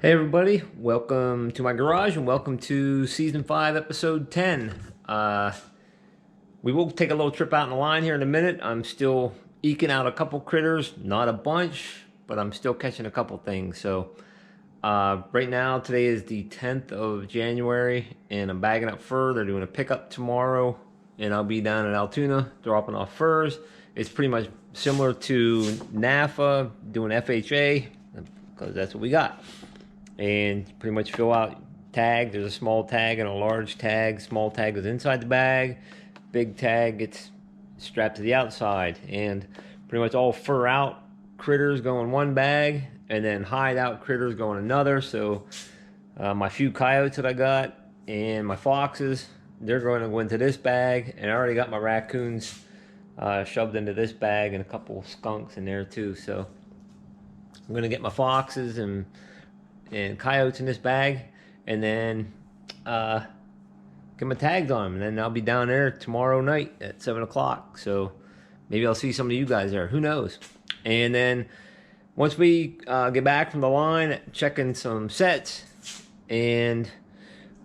Hey everybody, welcome to my garage and welcome to season 5 episode 10. We will take a little trip out in the line here in a minute. I'm still eking out a couple critters, not a bunch, but I'm still catching a couple things. So right now, today is the 10th of January and I'm bagging up fur. They're doing a pickup tomorrow and I'll be down at Altoona dropping off furs. It's pretty much similar to NAFA doing FHA because that's what we got. And pretty much fill out tag. There's a small tag and a large tag. Small tag goes inside the bag. Big tag gets strapped to the outside. And pretty much all fur out critters go in one bag, and then hide out critters go in another. So my few coyotes that I got and my foxes, they're going to go into this bag. And I already got my raccoons shoved into this bag and a couple skunks in there too. So I'm going to get my foxes and coyotes in this bag, and then get my tags on them, and then I'll be down there tomorrow night at 7 o'clock. So maybe I'll see some of you guys there. Who knows? And then once we get back from the line, checking some sets, and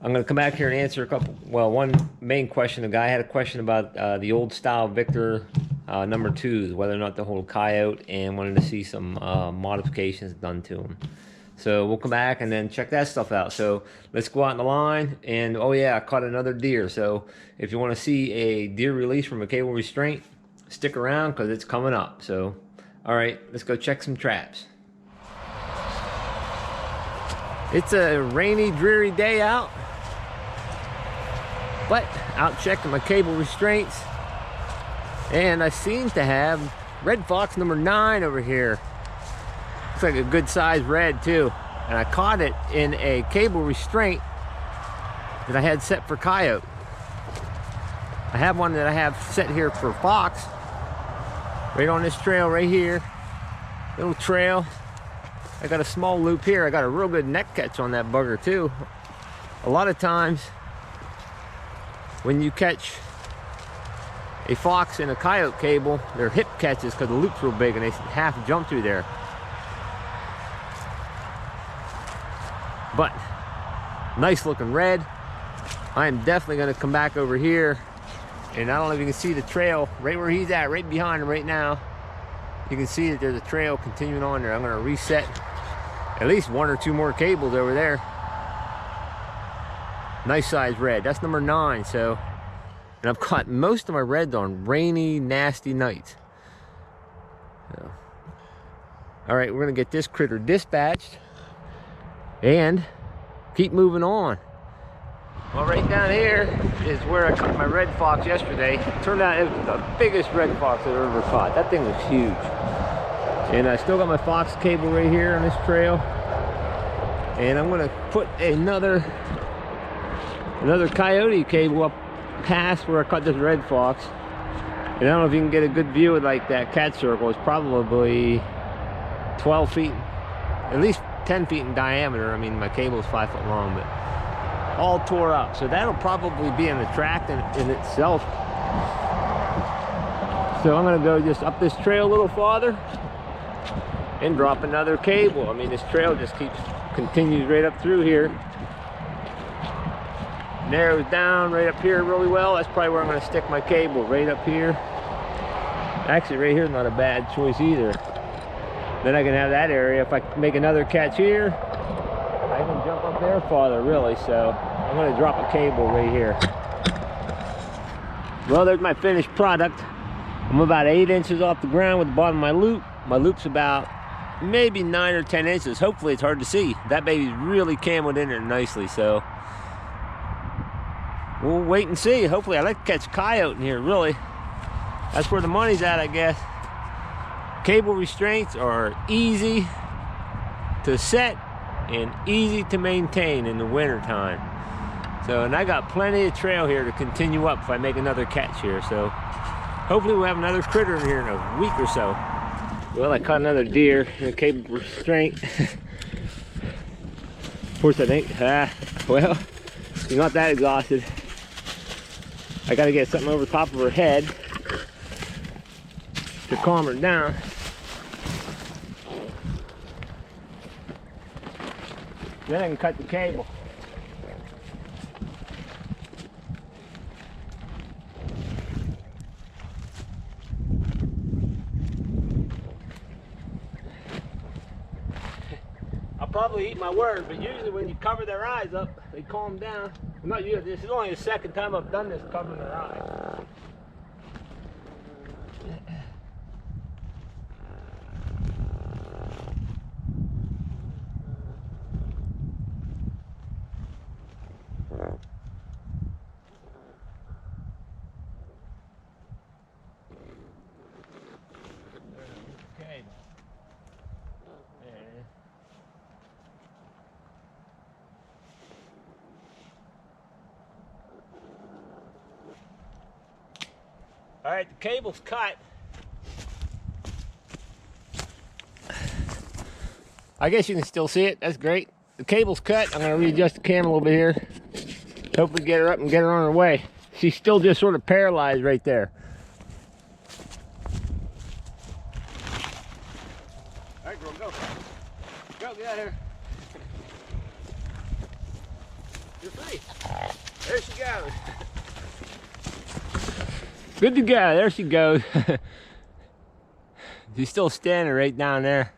I'm going to come back here and answer a couple. Well, one main question. The guy had a question about the old style Victor number 2s, whether or not to hold coyote, and wanted to see some modifications done to them. So we'll come back and then check that stuff out. So let's go out in the line. And oh yeah, I caught another deer. So if you want to see a deer release from a cable restraint, stick around because it's coming up. So all right, let's go check some traps. It's a rainy, dreary day out, but out checking my cable restraints, and I seem to have red fox number 9 over here. Looks like a good size red too, and I caught it in a cable restraint that I had set for coyote. I have one that I have set here for fox, right on this trail right here, little trail. I got a small loop here. I got a real good neck catch on that bugger too. A lot of times when you catch a fox in a coyote cable, they're hip catches because the loop's real big and they half jump through there. But nice looking red. I am definitely going to come back over here, and I don't know if you can see the trail right where he's at, right behind him right now. You can see that there's a trail continuing on there. I'm going to reset at least 1 or 2 more cables over there. Nice size red. That's number 9. So, and I've caught most of my reds on rainy, nasty nights. So, all right, we're going to get this critter dispatched and keep moving on. Well, right down here is where I caught my red fox yesterday. It turned out it was the biggest red fox I've ever caught. That thing was huge. And I still got my fox cable right here on this trail. And I'm gonna put another coyote cable up past where I caught this red fox. And I don't know if you can get a good view of like that cat circle. It's probably 12 feet, at least 10 feet in diameter. I mean, my cable is 5 foot long, but all tore up. So that'll probably be an attract in itself. So I'm gonna go just up this trail a little farther and drop another cable. I mean, this trail just continues right up through here. Narrows down right up here really well. That's probably where I'm gonna stick my cable, right up here. Actually, right here is not a bad choice either. Then I can have that area. If I make another catch here, I can jump up there farther, really. So I'm going to drop a cable right here. Well, there's my finished product. I'm about 8 inches off the ground with the bottom of my loop. My loop's about maybe 9 or 10 inches. Hopefully it's hard to see. That baby's really camoed in there nicely, so we'll wait and see. Hopefully, I like to catch coyote in here, really. That's where the money's at, I guess. Cable restraints are easy to set and easy to maintain in the winter time. So, and I got plenty of trail here to continue up if I make another catch here. So hopefully we'll have another critter in here in a week or so. Well, I caught another deer in a cable restraint. Of course, I think, well, she's not that exhausted. I got to get something over top of her head to calm her down. Then I can cut the cable. I'll probably eat my words, but usually when you cover their eyes up, they calm down. Not usually. This is only the second time I've done this, covering their eyes. Okay. There it is. All right, the cable's cut. I guess you can still see it. That's great. The cable's cut. I'm going to readjust the camera a little bit here. Hopefully get her up and get her on her way. She's still just sort of paralyzed right there. All right, girl, go. Go, get out of here. You're free. There she goes. Good to go. There she goes. She's still standing right down there.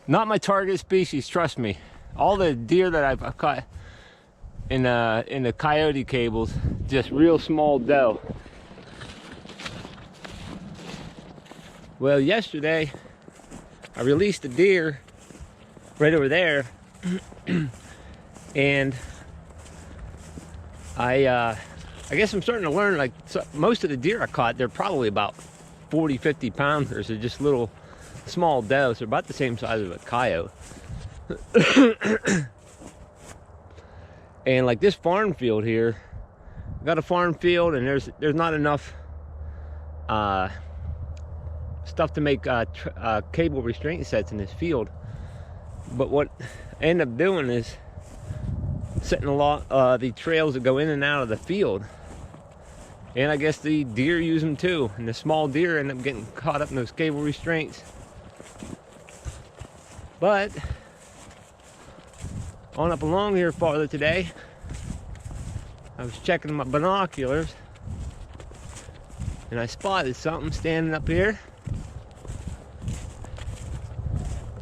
Not my target species, trust me. All the deer that I've caught in the coyote cables, just real small doe. Well, yesterday I released a deer right over there, and I guess I'm starting to learn, like, most of the deer I caught, they're probably about 40, 50 pounders. They're just little small does. They're about the same size of a coyote. And like this farm field here, I got a farm field, and there's not enough stuff to make cable restraint sets in this field. But what I end up doing is setting a lot the trails that go in and out of the field. And I guess the deer use them too, and the small deer end up getting caught up in those cable restraints. But on up along here farther today, I was checking my binoculars, and I spotted something standing up here.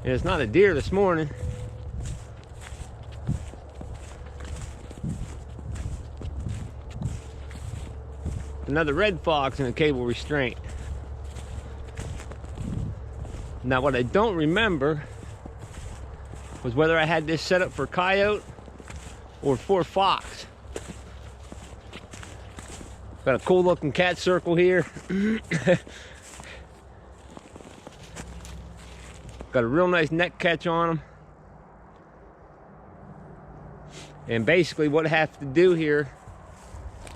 And it's not a deer this morning. Another red fox in a cable restraint. Now what I don't remember was whether I had this set up for coyote or for fox. Got a cool looking cat circle here. Got a real nice neck catch on them. And basically what I have to do here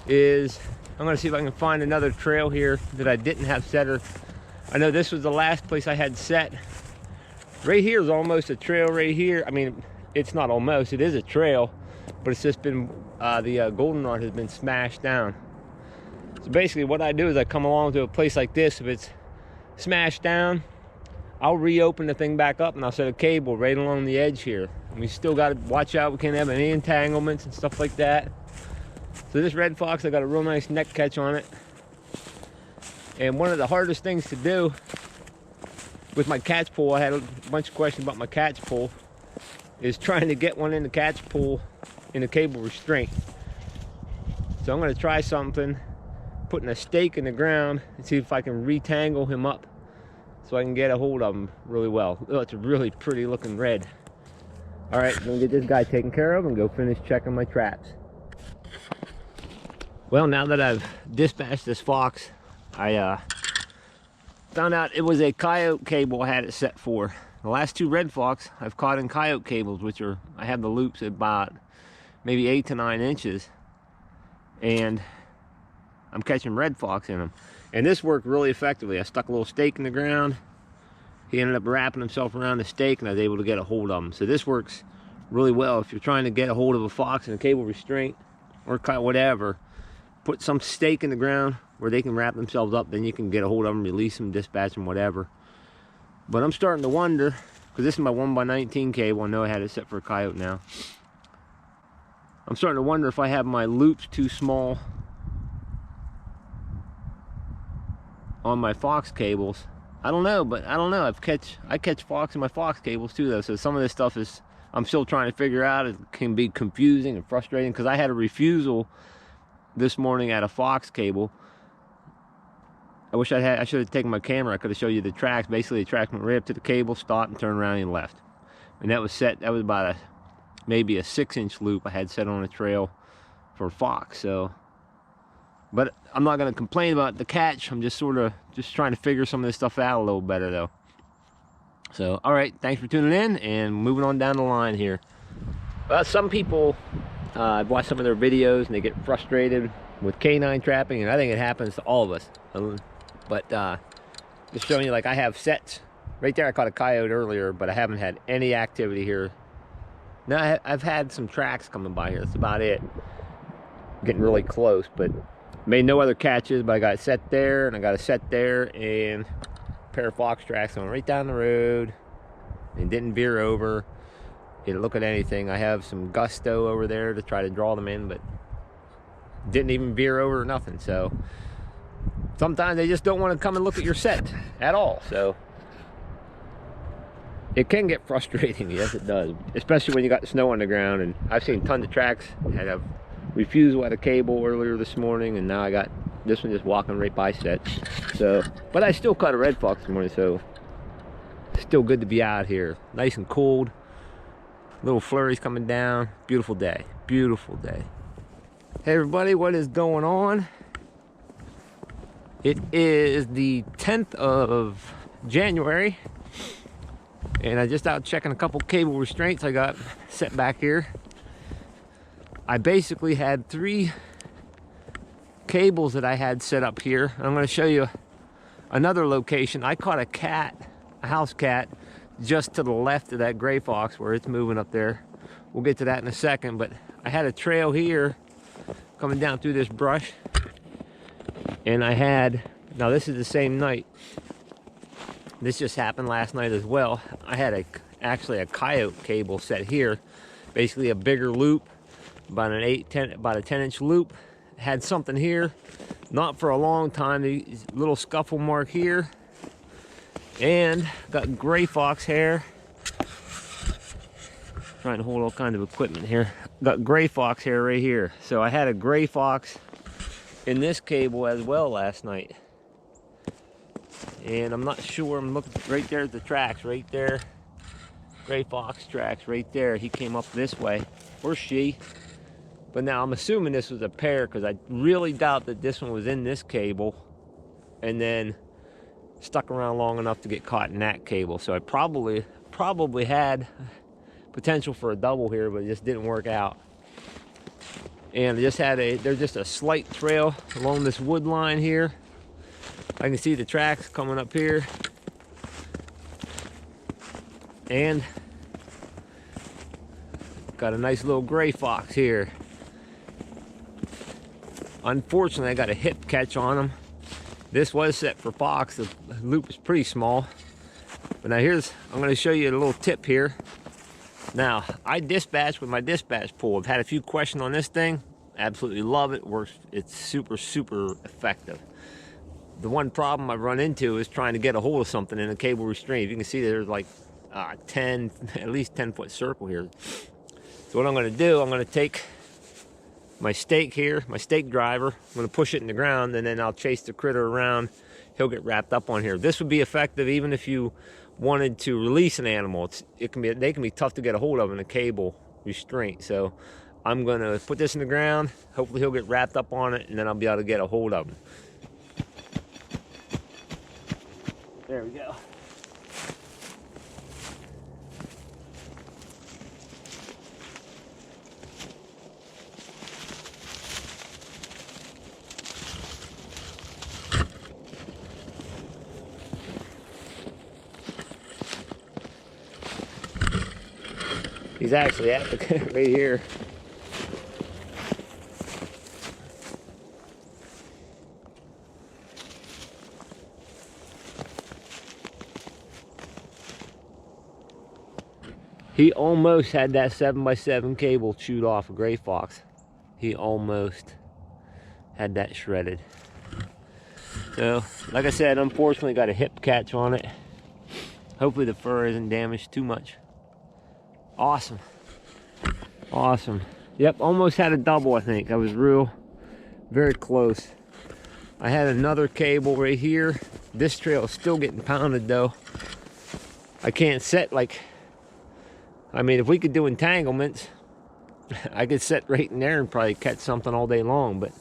is, I'm gonna see if I can find another trail here that I didn't have set. I know this was the last place I had set. Right here is almost a trail right here. I mean, it's not almost, it is a trail, but it's just been, the goldenrod has been smashed down. So basically what I do is I come along to a place like this. If it's smashed down, I'll reopen the thing back up, and I'll set a cable right along the edge here. And we still got to watch out, we can't have any entanglements and stuff like that. So this red fox, I got a real nice neck catch on it. And one of the hardest things to do with my catch pole, I had a bunch of questions about my catch pole, is trying to get one in the catch pole in a cable restraint. So I'm going to try something, putting a stake in the ground, and see if I can retangle him up so I can get a hold of him really well. Oh, it's a really pretty looking red. All right, I'm going to get this guy taken care of and go finish checking my traps. Well, now that I've dispatched this fox, I found out it was a coyote cable I had it set for. The last two red fox I've caught in coyote cables, which are, I have the loops at about maybe 8 to 9 inches, and I'm catching red fox in them. And this worked really effectively. I stuck a little stake in the ground. He ended up wrapping himself around the stake, and I was able to get a hold of him. So this works really well if you're trying to get a hold of a fox in a cable restraint or whatever. put some stake in the ground where they can wrap themselves up. Then you can get a hold of them, release them, dispatch them, whatever. But I'm starting to wonder, because this is my 1x19 cable. I know I had it set for a coyote now. I'm starting to wonder if I have my loops too small on my fox cables. I don't know, but I don't know. I catch fox in my fox cables too, though. So some of this stuff is, I'm still trying to figure out. It can be confusing and frustrating, because I had a refusal this morning at a fox cable. I wish I should have taken my camera. I could have showed you the tracks. Basically, the track went right up to the cable, stopped, and turned around and left. And that was set. That was about maybe a 6-inch loop I had set on a trail for fox. So, but I'm not going to complain about the catch. I'm just trying to figure some of this stuff out a little better, though. So, all right, thanks for tuning in, and moving on down the line here. Well, some people, I've watched some of their videos, and they get frustrated with canine trapping, and I think it happens to all of us. But just showing you, like, I have sets right there. I caught a coyote earlier, but I haven't had any activity here. Now I've had some tracks coming by here. That's about it. Getting really close, but made no other catches. But I got a set there, and I got a set there, and a pair of fox tracks going right down the road, and didn't veer over. Didn't look at anything. I have some gusto over there to try to draw them in, but didn't even veer over or nothing. So sometimes they just don't want to come and look at your set at all. So it can get frustrating. Yes, it does, especially when you got snow on the ground. And I've seen tons of tracks. Had a refusal at a cable earlier this morning, and now I got this one just walking right by set. So, but I still caught a red fox this morning, so still good to be out here. Nice and cold. Little flurries coming down. Beautiful day. Beautiful day. Hey everybody, what is going on? It is the 10th of January, and I just out checking a couple cable restraints I got set back here. I basically had 3 cables that I had set up here. I'm going to show you another location. I caught a cat, a house cat, just to the left of that gray fox where it's moving up there. We'll get to that in a second, but I had a trail here coming down through this brush, and I had, now this is the same night, this just happened last night as well. I had actually a coyote cable set here, basically a bigger loop, about an 10-inch loop. Had something here, not for a long time, a little scuffle mark here, and got gray fox hair. Trying to hold all kinds of equipment here. Got gray fox hair right here. So I had a gray fox in this cable as well last night. And I'm not sure, I'm looking right there at the tracks, right there. Gray fox tracks right there. He came up this way, or she. But now I'm assuming this was a pair, because I really doubt that this one was in this cable and then stuck around long enough to get caught in that cable. So I probably had potential for a double here, but it just didn't work out. And I just had there's just a slight trail along this wood line here. I can see the tracks coming up here, and got a nice little gray fox here. Unfortunately, I got a hip catch on them. This was set for fox. The loop is pretty small. But now I'm going to show you a little tip here. Now, I dispatch with my dispatch pole. I've had a few questions on this thing. Absolutely love it. Works. It's super, super effective. The one problem I've run into is trying to get a hold of something in a cable restraint. You can see there's like at least 10-foot circle here. So what I'm going to do, I'm going to take my stake here, my stake driver. I'm going to push it in the ground, and then I'll chase the critter around. He'll get wrapped up on here. This would be effective even if you wanted to release an animal. They can be tough to get a hold of in a cable restraint. So I'm going to put this in the ground. Hopefully he'll get wrapped up on it, and then I'll be able to get a hold of him. There we go. He's actually at the right here. He almost had that 7x7 cable chewed off a gray fox. He almost had that shredded. So, like I said, unfortunately got a hip catch on it. Hopefully the fur isn't damaged too much. Awesome. Awesome. Yep, almost had a double, I think. I was very close. I had another cable right here. This trail is still getting pounded though. I can't set like, I mean, if we could do entanglements, I could set right in there and probably catch something all day long, but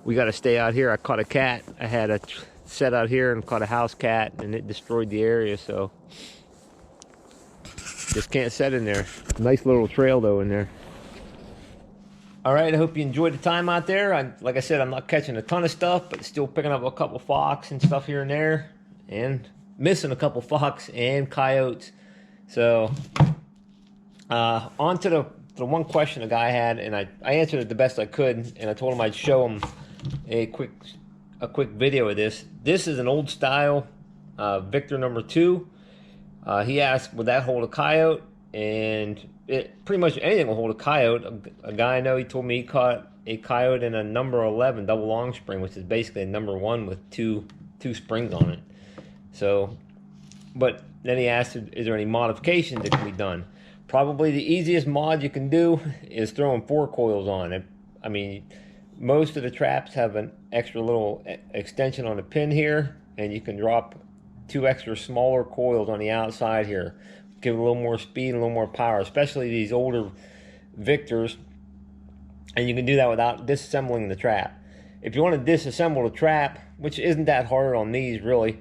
we got to stay out here. I caught a cat. I had a set out here and caught a house cat, and it destroyed the area, so just can't set in there. Nice little trail though in there. All right, I hope you enjoyed the time out there. Like I said, I'm not catching a ton of stuff, but still picking up a couple fox and stuff here and there, and missing a couple fox and coyotes. So on to the one question the guy had, and I answered it the best I could, and I told him I'd show him a quick video of this. This is an old style Victor number 2. He asked, would that hold a coyote? And it pretty much anything will hold a coyote. A guy I know, he told me he caught a coyote in a number 11 double long spring, which is basically a number 1 with two springs on it. So, but then he asked, is there any modifications that can be done? Probably the easiest mod you can do is throwing 4 coils on it. I mean, most of the traps have an extra little extension on the pin here, and you can drop 2 extra smaller coils on the outside here. Give it a little more speed and a little more power, especially these older Victors. And you can do that without disassembling the trap. If you want to disassemble the trap, which isn't that hard on these really,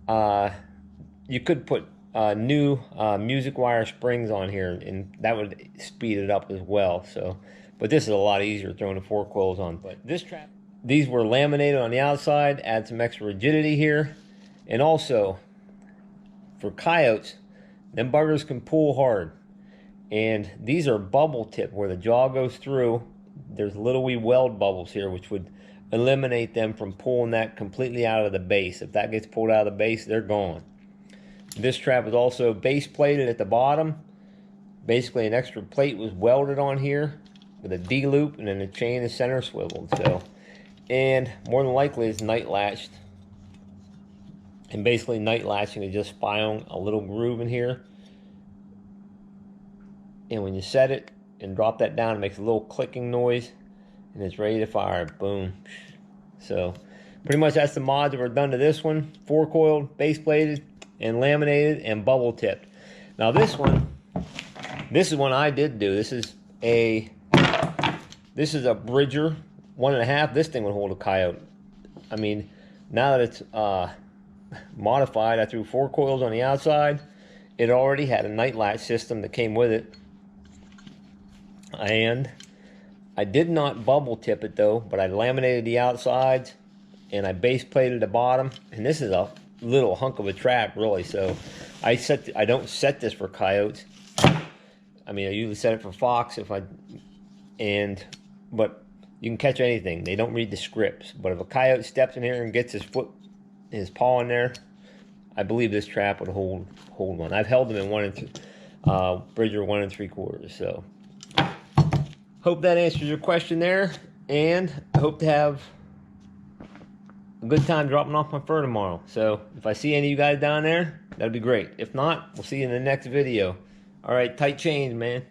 you could put new music wire springs on here, and that would speed it up as well. So, but this is a lot easier throwing the 4 coils on. But this trap, these were laminated on the outside, add some extra rigidity here. And also, for coyotes, them buggers can pull hard. And these are bubble tip, where the jaw goes through. There's little wee weld bubbles here, which would eliminate them from pulling that completely out of the base. If that gets pulled out of the base, they're gone. This trap is also base plated at the bottom. Basically, an extra plate was welded on here with a D-loop, and then the chain is center swiveled. So, and more than likely it's night latched. And basically night latching is just filing a little groove in here. And when you set it and drop that down, it makes a little clicking noise, and it's ready to fire. Boom. So pretty much that's the mods that were done to this one. 4 coiled, base plated, and laminated, and bubble tipped. Now this is one I did do. This is a Bridger 1.5. This thing would hold a coyote. I mean, now that it's modified, I threw 4 coils on the outside. It already had a night latch system that came with it, and I did not bubble tip it though, but I laminated the outsides and I base plated the bottom. And this is a little hunk of a trap really, so I don't set this for coyotes. I mean, I usually set it for fox but you can catch anything. They don't read the scripts, but if a coyote steps in here and gets his paw in there, I believe this trap would hold one. I've held them in Bridger 1 3/4. So hope that answers your question there, and I hope to have a good time dropping off my fur tomorrow. So if I see any of you guys down there, that'd be great. If not, we'll see you in the next video. All right, tight chains, man.